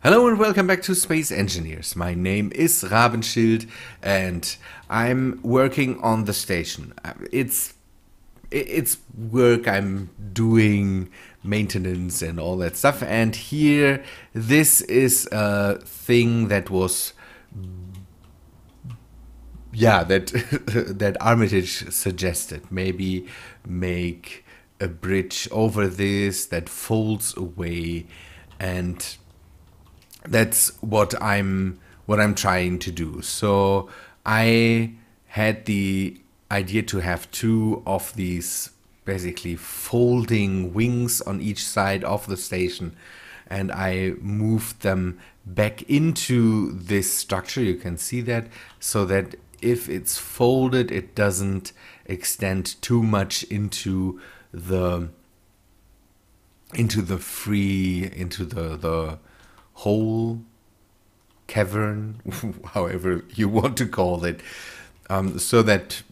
Hello and welcome back to Space Engineers. My name is Rabenschild and I'm working on the station. It's work, I'm doing maintenance and all that stuff, and here this is a thing that was that that Armitage suggested. Maybe make a bridge over this that folds away, and that's what I'm trying to do. So I had the idea to have two of these basically folding wings on each side of the station, and I moved them back into this structure. You can see that, so that if it's folded, it doesn't extend too much into the the hole, cavern, however you want to call it, so that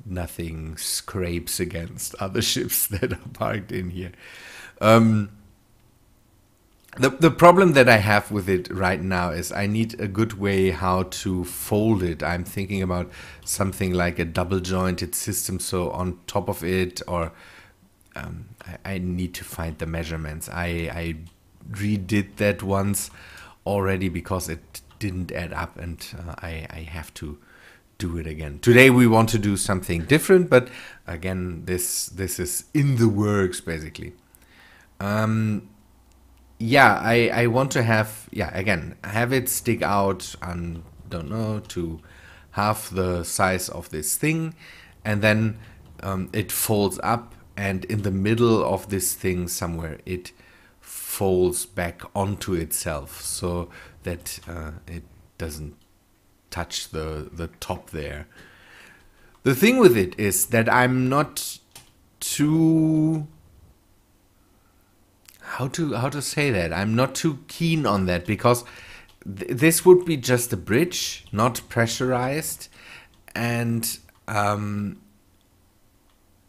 nothing scrapes against other ships that are parked in here. The problem that I have with it right now is I need a good way how to fold it. I'm thinking about something like a double jointed system, so on top of it, or I need to find the measurements. I redid that once already because it didn't add up, and I have to do it again. Today we want to do something different, but again, this is in the works basically. I want to have have it stick out, don't know, to half the size of this thing, and then it folds up, and in the middle of this thing somewhere it folds back onto itself, so that it doesn't touch the top there. The thing with it is that I'm not too how to say that. I'm not too keen on that, because this would be just a bridge, not pressurized, and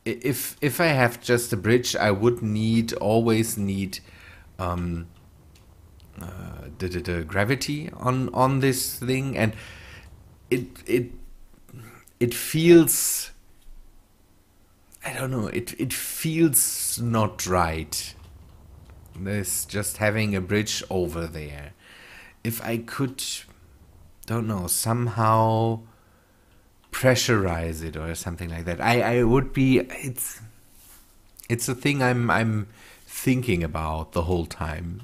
if I have just a bridge, I would always need the gravity on this thing, and it feels, I don't know, it feels not right. This just having a bridge over there. If I could, don't know, somehow pressurize it or something like that, I would be. It's a thing I'm thinking about the whole time.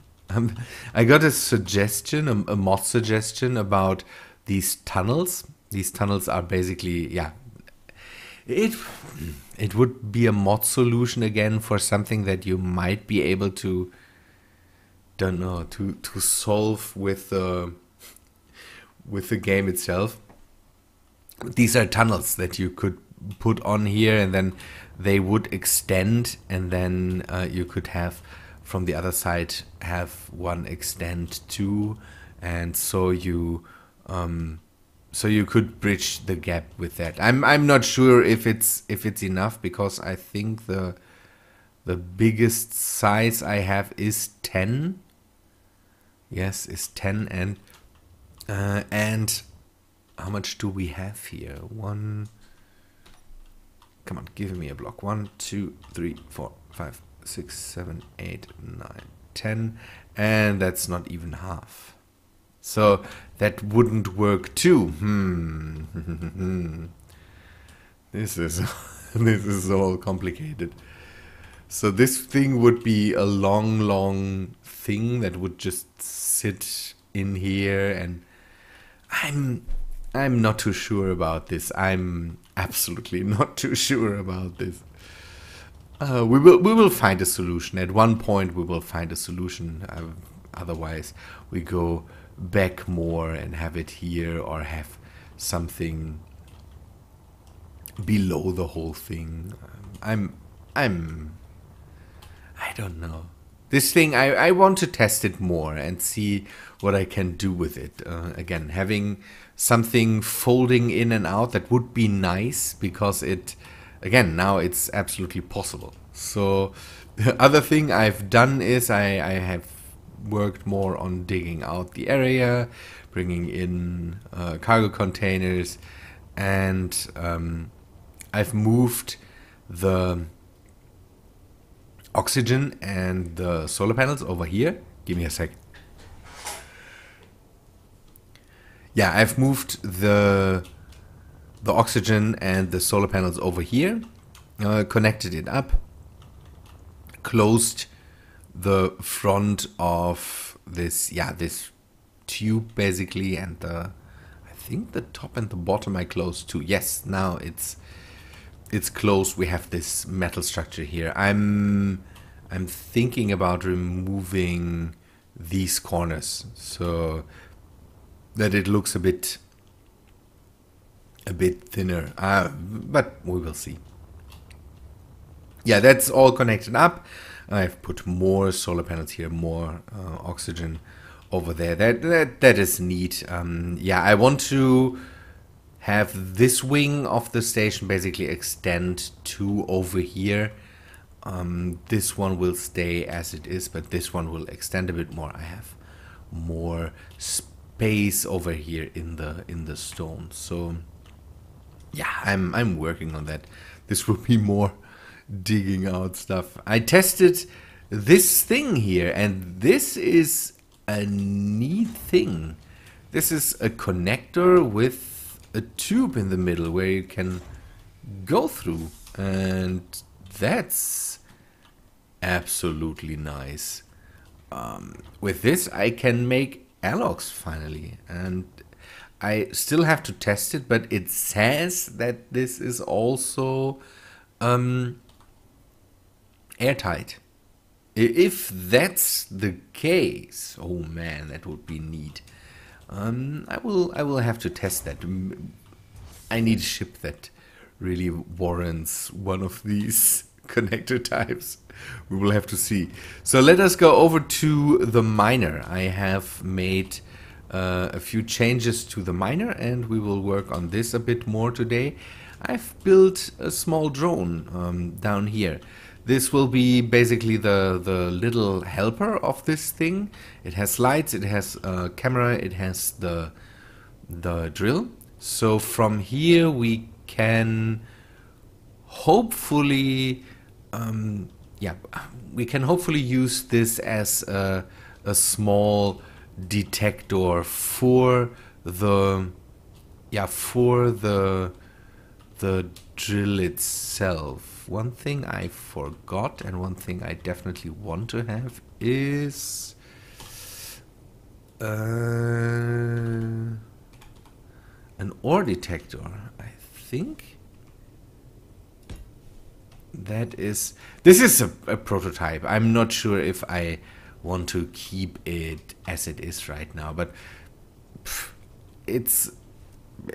I got a suggestion, a mod suggestion about these tunnels. These tunnels are basically, it would be a mod solution again for something that you might be able to, don't know, to solve with the game itself. These are tunnels that you could put on here, and then they would extend, and then you could have from the other side have one extend too, and so you could bridge the gap with that. I'm not sure if it's enough, because I think the biggest size I have is 10. Yes, is 10, and how much do we have here? One. Come on, give me a block. 1, 2, 3, 4, 5, 6, 7, 8, 9, 10, and that's not even half. So that wouldn't work too. This is all complicated. So this thing would be a long thing that would just sit in here, and I'm not too sure about this. I'm absolutely not too sure about this. We will find a solution. At one point we will find a solution. Otherwise we go back more and have it here, or have something below the whole thing. I don't know. This thing, I want to test it more and see what I can do with it. Again, having something folding in and out, that would be nice, because now it's absolutely possible. So the other thing I've done is I have worked more on digging out the area, bringing in cargo containers, and I've moved the oxygen and the solar panels over here. Give me a sec. Yeah, I've moved the oxygen and the solar panels over here, connected it up, closed the front of this, this tube basically, and I think the top and the bottom I closed too. Yes, now it's closed. We have this metal structure here. I'm thinking about removing these corners so that it looks a bit thinner, but we will see. Yeah, that's all connected up. I've put more solar panels here, more oxygen over there. That is neat. Yeah, I want to have this wing of the station basically extend to over here. This one will stay as it is, but this one will extend a bit more. I have more space over here in the stone. So yeah, I'm working on that. This will be more digging out stuff. I tested this thing here, and this is a neat thing. This is a connector with a tube in the middle where you can go through, and that's absolutely nice. With this I can make airlocks finally, and I still have to test it, but it says that this is also airtight. If that's the case, oh man, that would be neat. I will have to test that. I need a ship that really warrants one of these connector types. We will have to see. So let us go over to the miner. I have made a few changes to the miner, and we will work on this a bit more today. I've built a small drone down here. This will be basically the little helper of this thing. It has lights, it has a camera, it has the drill. So from here we can hopefully use this as a small detector for the drill itself. One thing I forgot, and one thing I definitely want to have, is an ore detector. I think this is a prototype. I'm not sure if I want to keep it as it is right now, but it's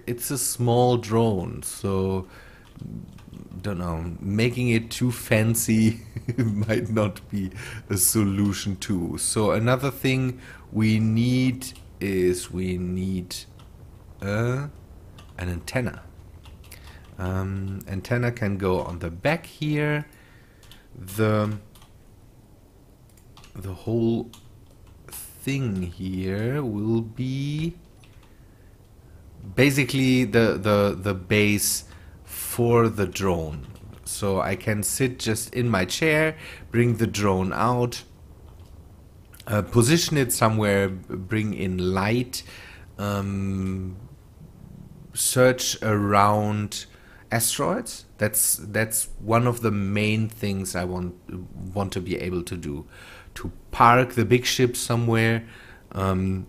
a small drone, so don't know, making it too fancy might not be a solution too. So another thing we need is an antenna. Antenna can go on the back here. The whole thing here will be basically the base for the drone. So I can sit just in my chair, bring the drone out, position it somewhere, bring in light, search around asteroids. That's one of the main things I want to be able to do. To park the big ship somewhere,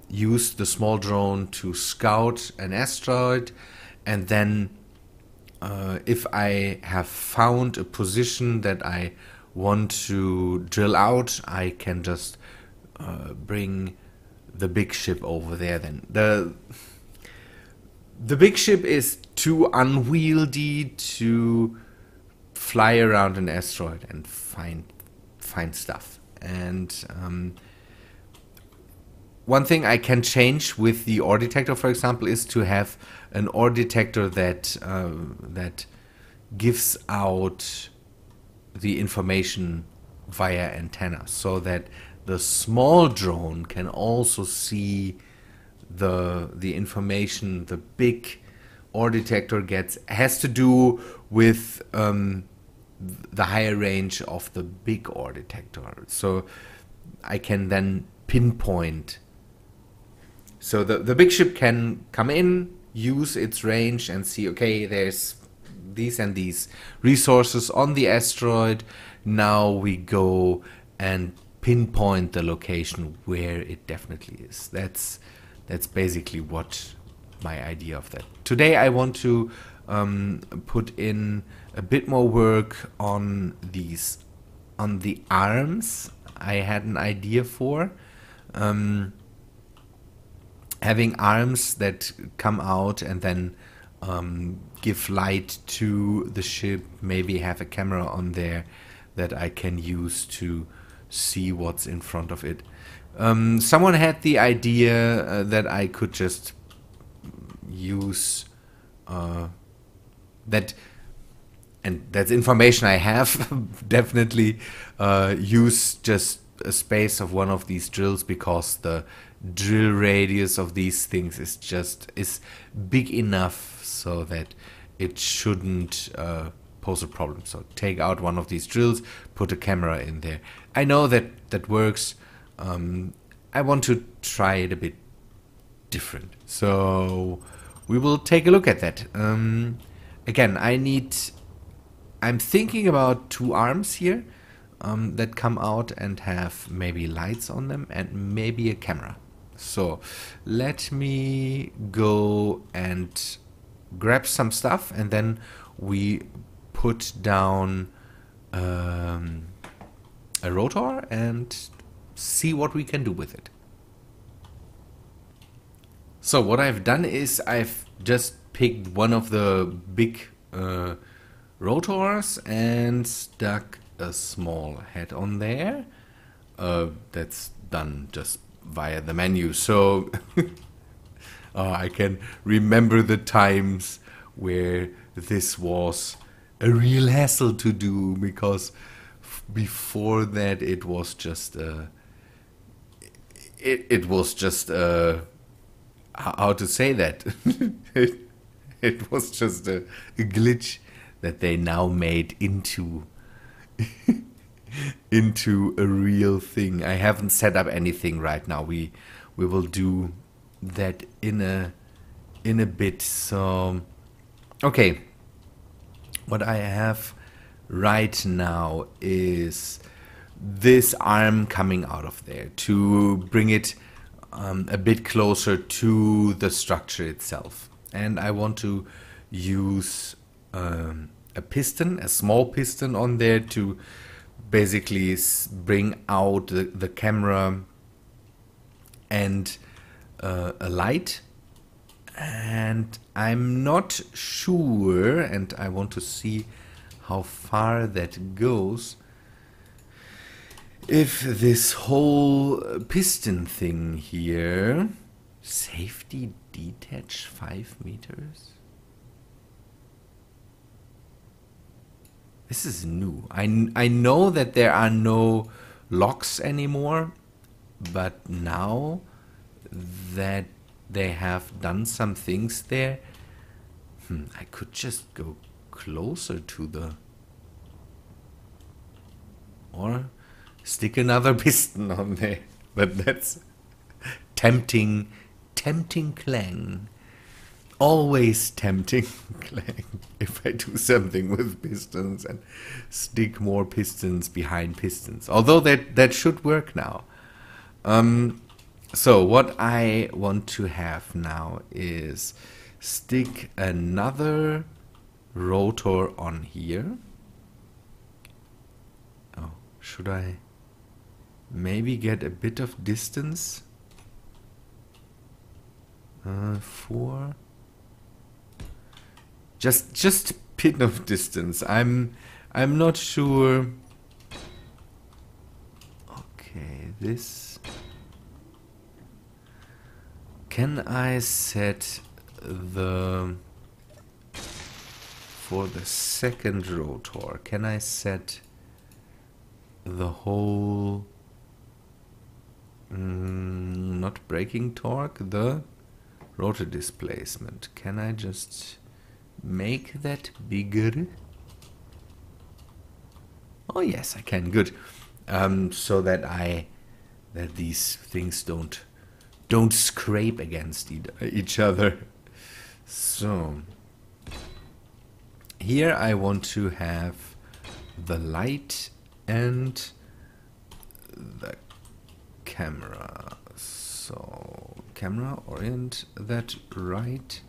use the small drone to scout an asteroid, and then if I have found a position that I want to drill out, I can just bring the big ship over there. Then the big ship is too unwieldy to fly around an asteroid and find stuff. And one thing I can change with the ore detector, for example, is to have an ore detector that gives out the information via antenna, so that the small drone can also see the information the big ore detector gets. Has to do with the higher range of the big ore detector. So I can then pinpoint. So the big ship can come in, use its range and see, okay, there's these and these resources on the asteroid. Now we go and pinpoint the location where it definitely is. That's basically what my idea of that. Today I want to put in a bit more work on the arms I had an idea for. Having arms that come out and then give light to the ship, maybe have a camera on there that I can use to see what's in front of it. Someone had the idea that I could just use that, and that's information I have, definitely use just a space of one of these drills, because the drill radius of these things is big enough so that it shouldn't pose a problem. So take out one of these drills, put a camera in there. I know that works. I want to try it a bit different, so we will take a look at that. Again, I'm thinking about 2 arms here that come out and have maybe lights on them and maybe a camera. So let me go and grab some stuff, and then we put down a rotor and see what we can do with it. So what I've done is I've just picked one of the big rotors and stuck a small head on there. That's done just via the menu. So I can remember the times where this was a real hassle to do, because before that it was just it was just how to say that it was just a glitch that they now made into into a real thing. I haven't set up anything right now. We will do that in a bit. So okay, what I have right now is this arm coming out of there to bring it a bit closer to the structure itself, and I want to use a piston, a small piston on there to basically bring out the camera and a light. And I'm not sure, and I want to see how far that goes, if this whole piston thing here, safety detach 5 meters. This is new. I know that there are no locks anymore, but now that they have done some things there, I could just go closer to the, or stick another piston on there. But that's tempting clang. Always tempting clang if I do something with pistons and stick more pistons behind pistons. Although that should work now. So what I want to have now is stick another rotor on here. Oh, should I maybe get a bit of distance? 4. Just a bit of distance. I'm not sure. Okay, this. Can I set the, for the second rotor, can I set the whole Not braking torque, the rotor displacement. Can I just make that bigger? Oh yes, I can. Good. So that that these things don't scrape against each other. So here I want to have the light and the camera. So camera, orient that right,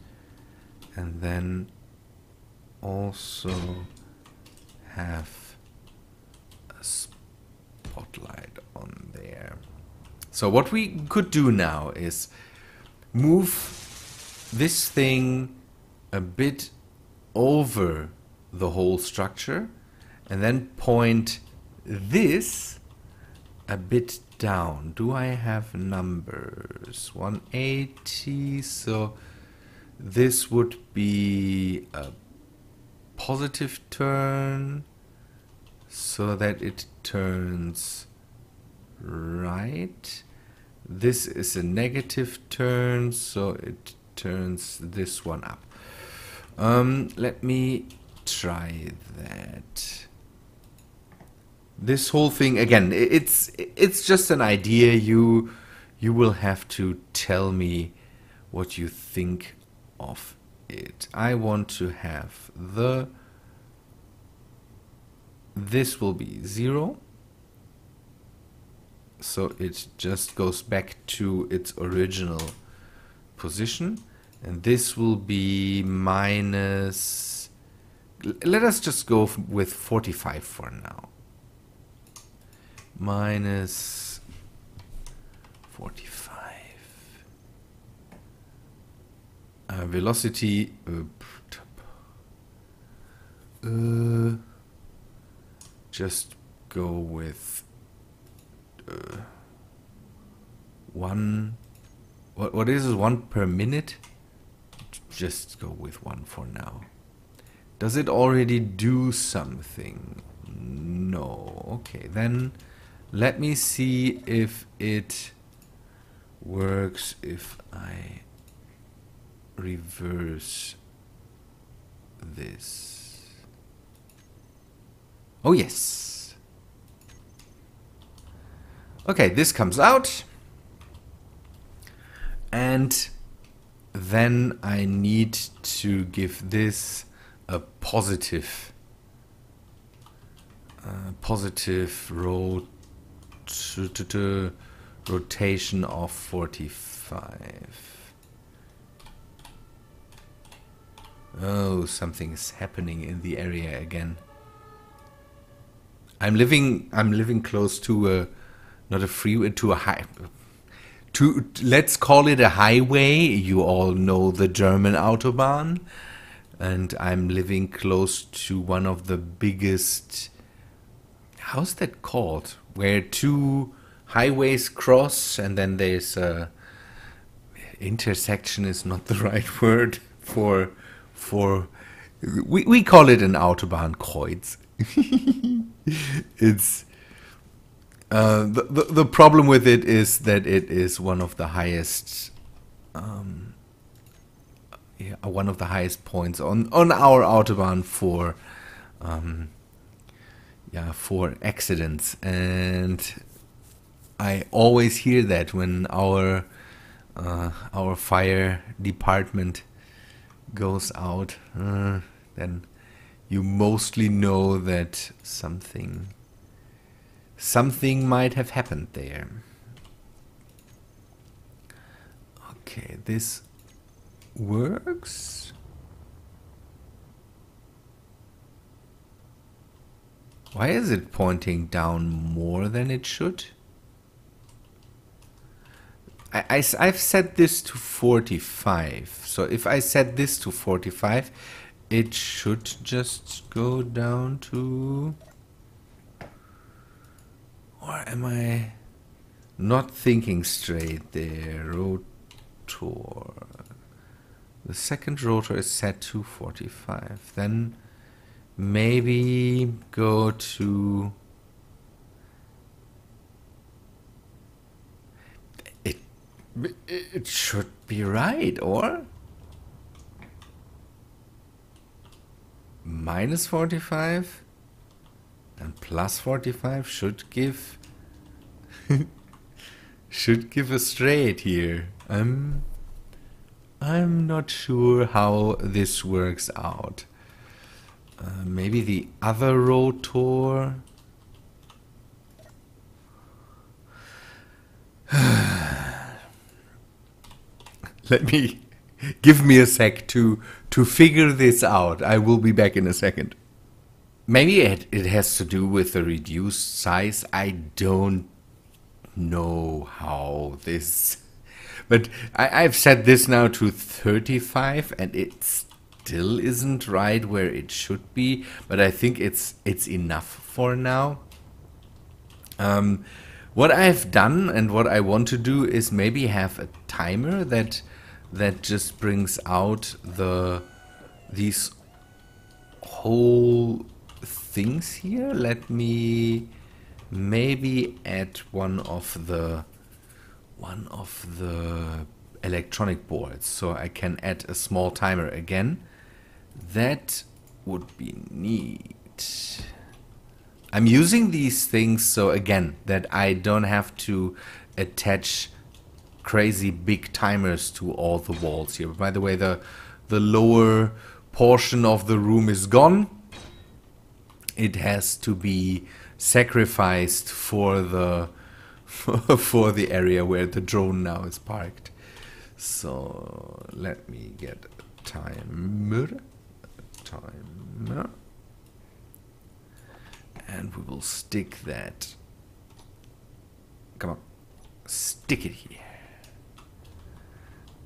and then also have a spotlight on there. So what we could do now is move this thing a bit over the whole structure and then point this a bit down. Do I have numbers? 180, so this would be a positive turn so that it turns right. This is a negative turn, so it turns this one up. Let me try that. This whole thing, again, it's just an idea. You will have to tell me what you think of it. I want to have this will be 0. So it just goes back to its original position. And this will be minus... Let us just go with 45 for now. Minus 45. Velocity... just go with... 1... What is it? 1 per minute? Just go with 1 for now. Does it already do something? No. Okay, then let me see if it works if I reverse this. Oh yes. Okay, this comes out. And then I need to give this a positive rotation of 45. Oh, something is happening in the area again. I'm living close to not a freeway, to a high. Let's call it a highway. You all know the German Autobahn. And I'm living close to one of the biggest... How's that called? Where 2 highways cross and then there's a... Intersection is not the right word for... We call it an Autobahnkreuz. It's... the problem with it is that it is one of the highest one of the highest points on our autobahn for for accidents, and I always hear that when our fire department goes out, then you mostly know that something might have happened there. Okay, this works. Why is it pointing down more than it should? I've set this to 45. So if I set this to 45, it should just go down to... Or am I not thinking straight there? Rotor. The second rotor is set to 45. Then maybe go to... It should be right, or? Minus 45 and plus 45 should give a straight here. I'm not sure how this works out. Maybe the other rotor. Give me a sec to figure this out. I will be back in a second. Maybe it has to do with the reduced size. I don't know how this... But I've set this now to 35 and it still isn't right where it should be. But I think it's enough for now. What I've done and what I want to do is maybe have a timer that just brings out these whole things here. Let me maybe add one of the electronic boards so I can add a small timer again. That would be neat. I'm using these things so again that I don't have to attach crazy big timers to all the walls here. By the way, the lower portion of the room is gone. It has to be sacrificed for the for the area where the drone now is parked. So let me get a timer. And we will stick that. Come on. Stick it here.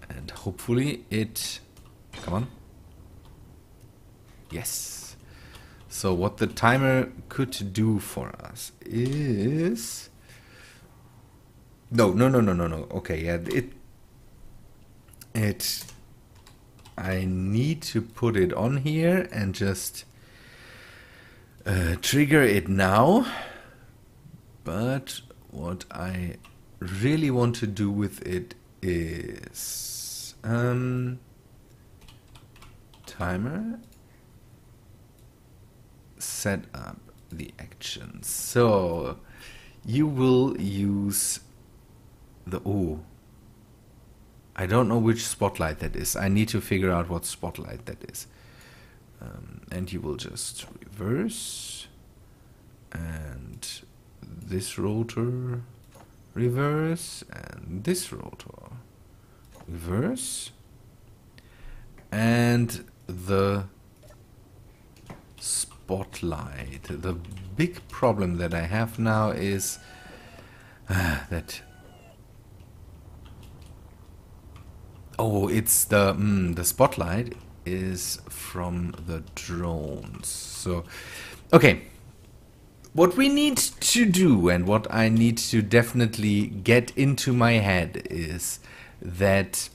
And hopefully it... Come on. Yes. So what the timer could do for us is... No. Okay, yeah, I need to put it on here and just trigger it now. But what I really want to do with it is timer, set up the action. So you will use the... Oh, I don't know which spotlight that is. I need to figure out what spotlight that is. And you will just reverse. And this rotor, reverse. And this rotor, reverse. And the spotlight. The big problem that I have now is that... Oh, it's the spotlight is from the drones. So, okay. What we need to do and what I need to definitely get into my head is that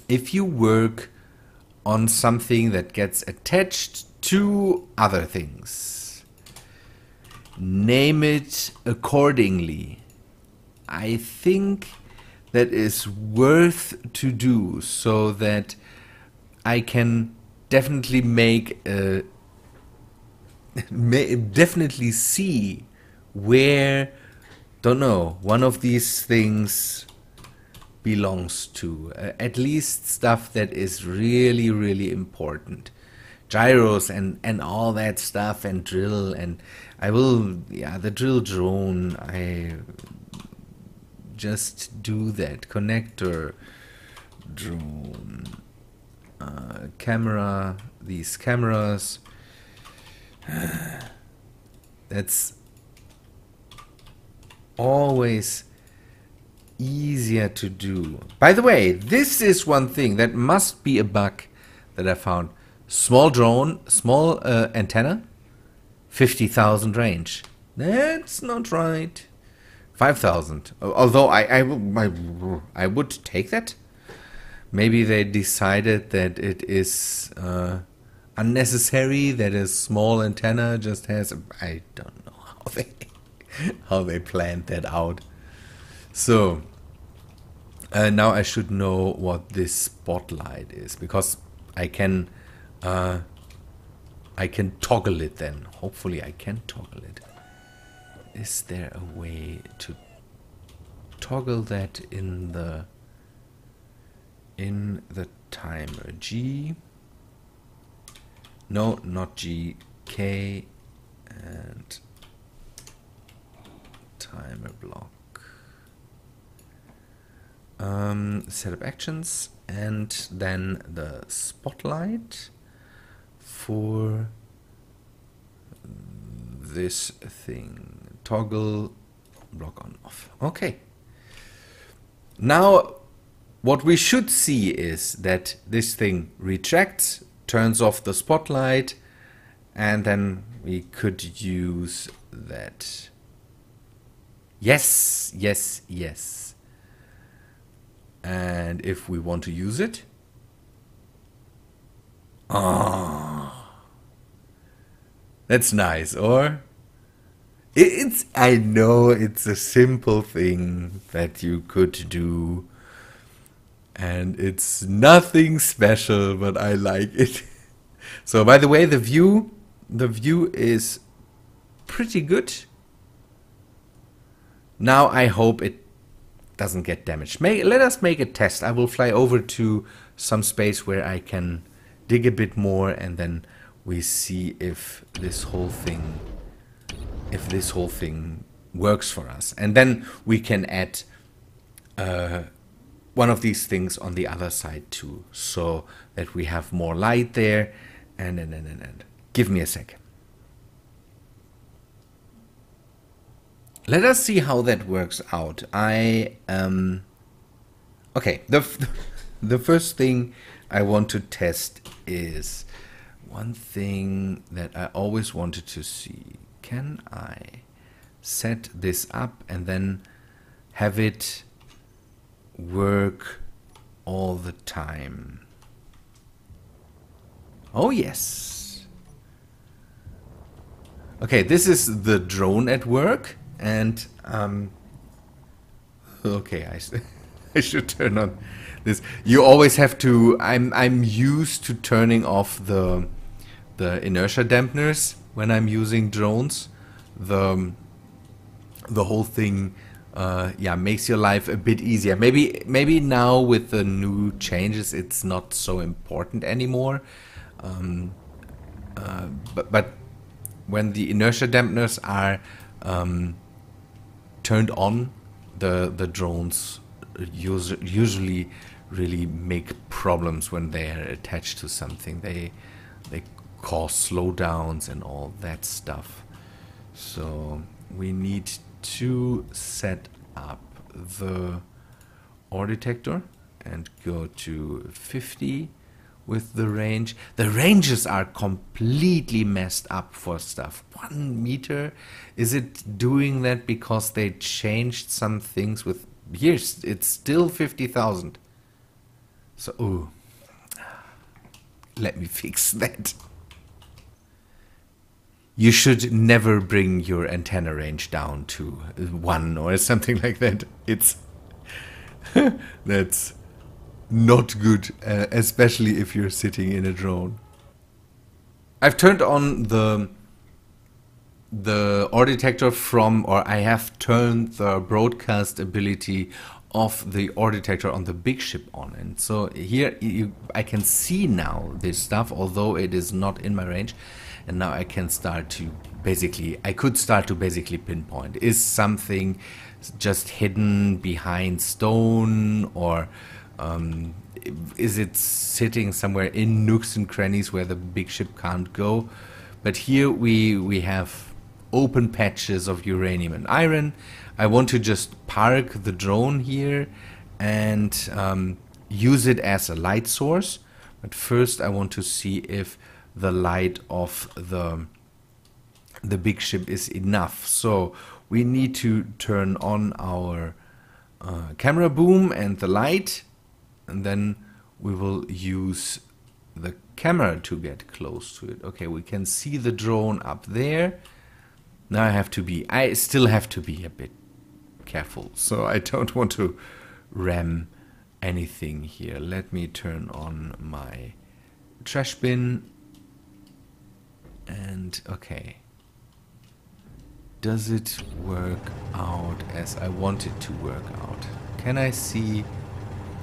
if you work on something that gets attached to other things, name it accordingly. I think that is worth to do so that I can definitely make a definitely see where, don't know, one of these things belongs to. At least stuff that is really, really important. Gyros and all that stuff and drill, and I will, yeah, the drill drone, I just do that. Connector drone, camera, these cameras. That's always easier to do. By the way, this is one thing that must be a bug that I found. Small drone, small antenna, 50,000 range. That's not right. 5,000. Although I would take that. Maybe they decided that it is unnecessary, that a small antenna just has... I don't know how they planned that out. So, Now I should know what this spotlight is, because I can toggle it then. Hopefully I can toggle it. Is there a way to toggle that in the timer? G? No, not G. K and timer block. Setup actions, and then the spotlight for this thing. Toggle block on off. Okay. Now what we should see is that this thing retracts, turns off the spotlight, and then we could use that. Yes, yes, yes. And if we want to use it, that's nice. Or it's, I know it's a simple thing that you could do, and it's nothing special, but I like it. So by the way, the view is pretty good. Now I hope it doesn't get damaged. Let us make a test. I will fly over to some space where I can dig a bit more, and then we see if this whole thing works for us. And then we can add one of these things on the other side too, so that we have more light there. And give me a second. Let us see how that works out. Okay, the first thing I want to test is one thing that I always wanted to see. Can I set this up and then have it work all the time? Oh yes. Okay, this is the drone at work. And okay, I should turn on this. You always have to. I'm used to turning off the inertia dampeners when I'm using drones. The whole thing, yeah, makes your life a bit easier. Maybe now with the new changes, it's not so important anymore. But when the inertia dampeners are turned on, the drones usually really make problems when they are attached to something. They cause slowdowns and all that stuff. So we need to set up the ore detector and go to 50 with the range. The ranges are completely messed up for stuff. 1 meter? Is it doing that because they changed some things with... Here, it's still 50,000. So, ooh. Let me fix that. You should never bring your antenna range down to 1 or something like that. It's... that's... not good, especially if you're sitting in a drone. I've turned on the ore detector I have turned the broadcast ability of the ore detector on the big ship on. And so here I can see now this stuff, although it is not in my range. And now I can start to basically pinpoint. Is something just hidden behind stone, or is it sitting somewhere in nooks and crannies where the big ship can't go? But here we have open patches of uranium and iron. I want to just park the drone here and use it as a light source. But first I want to see if the light of the big ship is enough. So we need to turn on our camera boom and the light, and then we will use the camera to get close to it. Okay, we can see the drone up there. Now I still have to be a bit careful, so I don't want to ram anything here. Let me turn on my trash bin. And okay. Does it work out as I want it to work out? Can I see?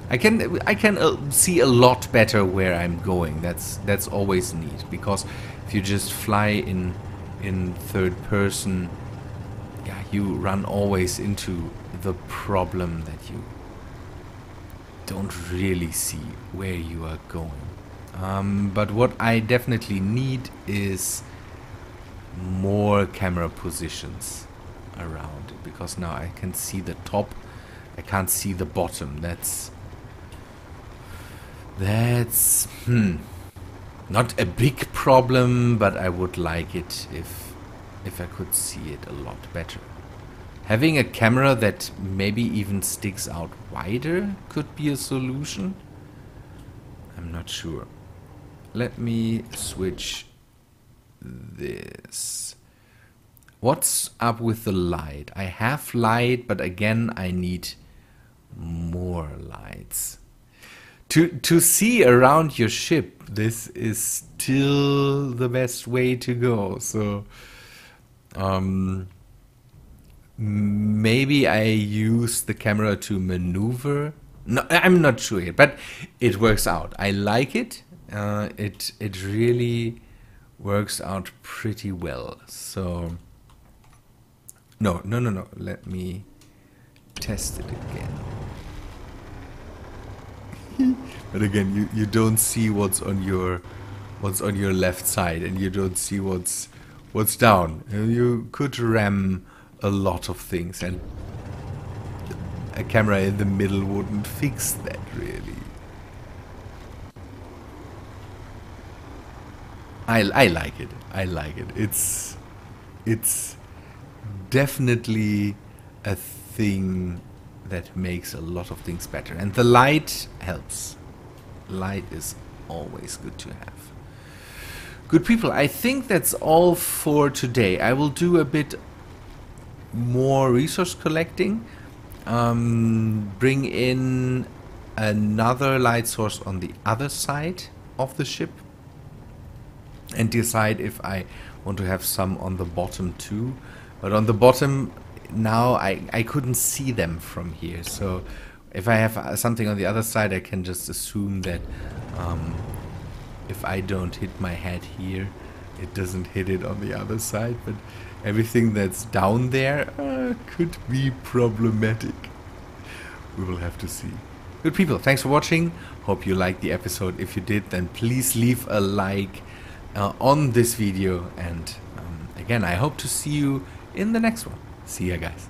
I can see a lot better where I'm going. That's always neat, because if you just fly in third person, yeah, you run always into the problem that you don't really see where you are going. But what I definitely need is more camera positions around it, because now I can see the top, I can't see the bottom. That's not a big problem, but I would like it if I could see it a lot better. Having a camera that maybe even sticks out wider could be a solution. I'm not sure. Let me switch this. What's up with the light? I have light, but again I need more lights. To see around your ship, this is still the best way to go. So maybe I use the camera to maneuver. No, I'm not sure yet, but it works out. I like it. It really works out pretty well. So no. Let me test it again. But again, you don't see what's on your left side, and you don't see what's down. You could ram a lot of things, and a camera in the middle wouldn't fix that really. I like it. I like it. It's definitely a thing that makes a lot of things better, and the light helps. Light is always good to have. Good people, I think that's all for today. I will do a bit more resource collecting, bring in another light source on the other side of the ship, and decide if I want to have some on the bottom too. But on the bottom now I couldn't see them from here, so if I have something on the other side, I can just assume that if I don't hit my head here, it doesn't hit it on the other side. But everything that's down there could be problematic. We will have to see. Good people, thanks for watching. Hope you liked the episode. If you did, then please leave a like on this video. And again, I hope to see you in the next one. See ya, guys.